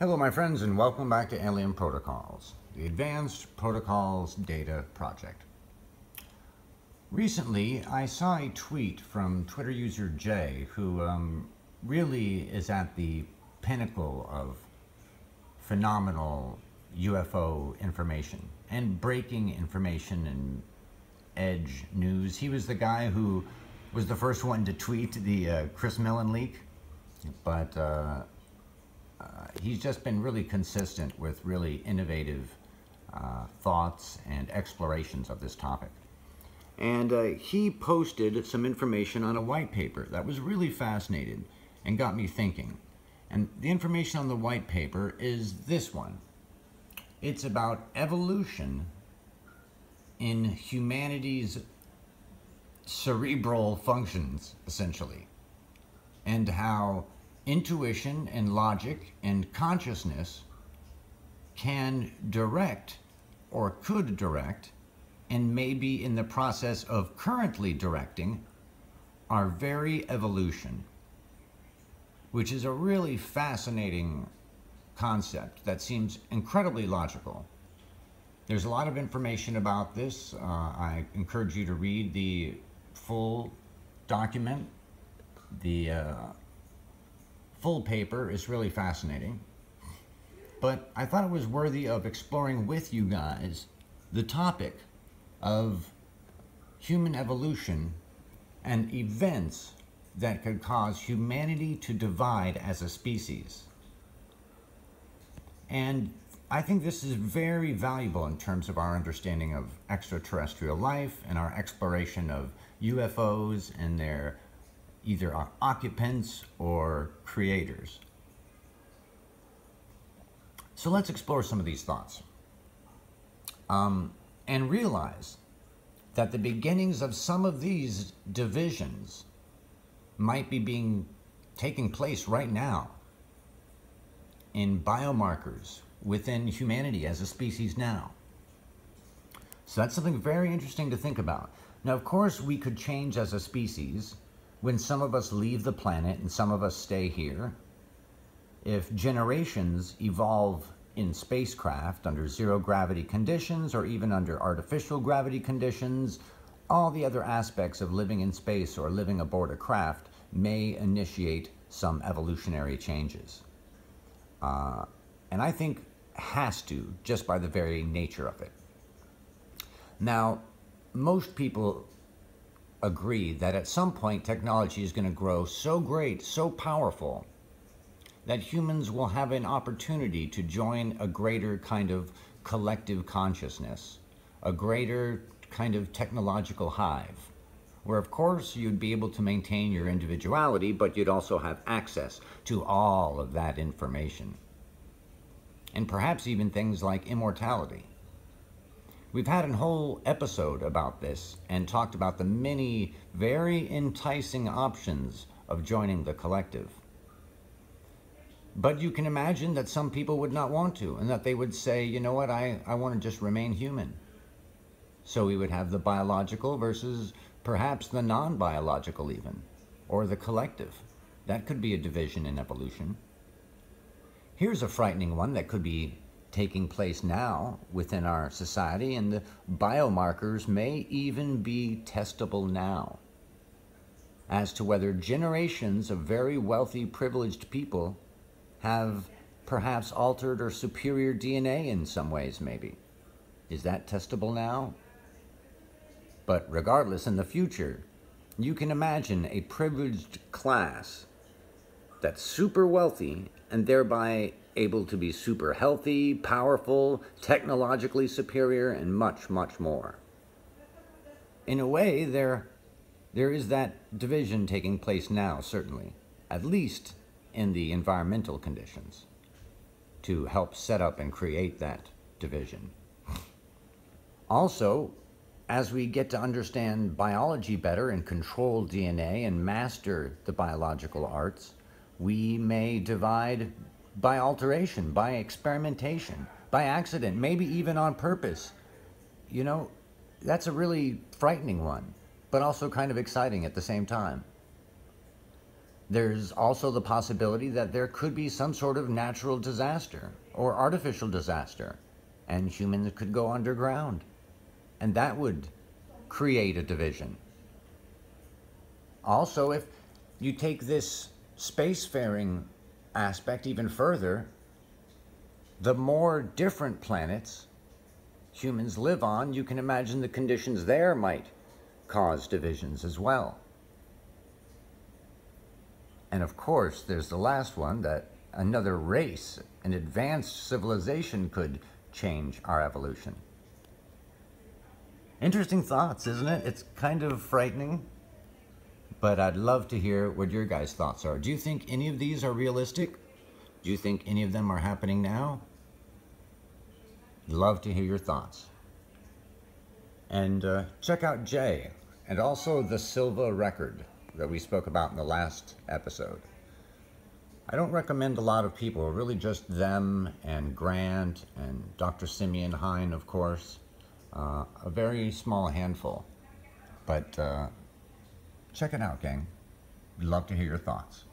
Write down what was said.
Hello my friends, and welcome back to Alien Protocols, the Advanced Protocols Data Project. Recently, I saw a tweet from Twitter user Jay, who really is at the pinnacle of phenomenal UFO information and breaking information and edge news. He was the guy who was the first one to tweet the Chris Millen leak, but he's just been really consistent with really innovative thoughts and explorations of this topic. And he posted some information on a white paper that was really fascinating and got me thinking. And the information on the white paper is this one. It's about evolution in humanity's cerebral functions, essentially, and how intuition and logic and consciousness can direct, or could direct, and may be in the process of currently directing our very evolution, which is a really fascinating concept that seems incredibly logical. There's a lot of information about this. I encourage you to read the full document. The full paper is really fascinating, but I thought it was worthy of exploring with you guys the topic of human evolution and events that could cause humanity to divide as a species. And I think this is very valuable in terms of our understanding of extraterrestrial life and our exploration of UFOs and their either occupants or creators. So let's explore some of these thoughts and realize that the beginnings of some of these divisions might be taking place right now in biomarkers within humanity as a species now. So that's something very interesting to think about. Now, of course, we could change as a species when some of us leave the planet and some of us stay here. If generations evolve in spacecraft under zero gravity conditions or even under artificial gravity conditions, all the other aspects of living in space or living aboard a craft may initiate some evolutionary changes. And I think has to, just by the very nature of it. Now, most people agree that at some point technology is going to grow so great, so powerful, that humans will have an opportunity to join a greater kind of collective consciousness, a greater kind of technological hive, where of course you'd be able to maintain your individuality, but you'd also have access to all of that information. And perhaps even things like immortality. We've had a whole episode about this and talked about the many very enticing options of joining the collective. But you can imagine that some people would not want to, and that they would say, you know what, I want to just remain human. So we would have the biological versus perhaps the non-biological even, or the collective. That could be a division in evolution. Here's a frightening one that could be taking place now within our society, and the biomarkers may even be testable now as to whether generations of very wealthy, privileged people have perhaps altered or superior DNA in some ways, maybe. Is that testable now? But regardless, in the future, you can imagine a privileged class that's super wealthy and thereby able to be super healthy, powerful, technologically superior, and much, much more. In a way, there is that division taking place now, certainly, at least in the environmental conditions, to help set up and create that division. Also, as we get to understand biology better and control DNA and master the biological arts, we may divide by alteration, by experimentation, by accident, maybe even on purpose. You know, that's a really frightening one, but also kind of exciting at the same time. There's also the possibility that there could be some sort of natural disaster or artificial disaster, and humans could go underground, and that would create a division. Also, if you take this spacefaring aspect even further, the more different planets humans live on, you can imagine the conditions there might cause divisions as well. And of course, there's the last one, that another race, an advanced civilization, could change our evolution. Interesting thoughts, isn't it? It's kind of frightening, but I'd love to hear what your guys' thoughts are. Do you think any of these are realistic? Do you think any of them are happening now? Love to hear your thoughts. And check out Jay, and also the Silva record that we spoke about in the last episode. I don't recommend a lot of people, really just them and Grant and Dr. Simeon Hine, of course. A very small handful. But check it out, gang. We'd love to hear your thoughts.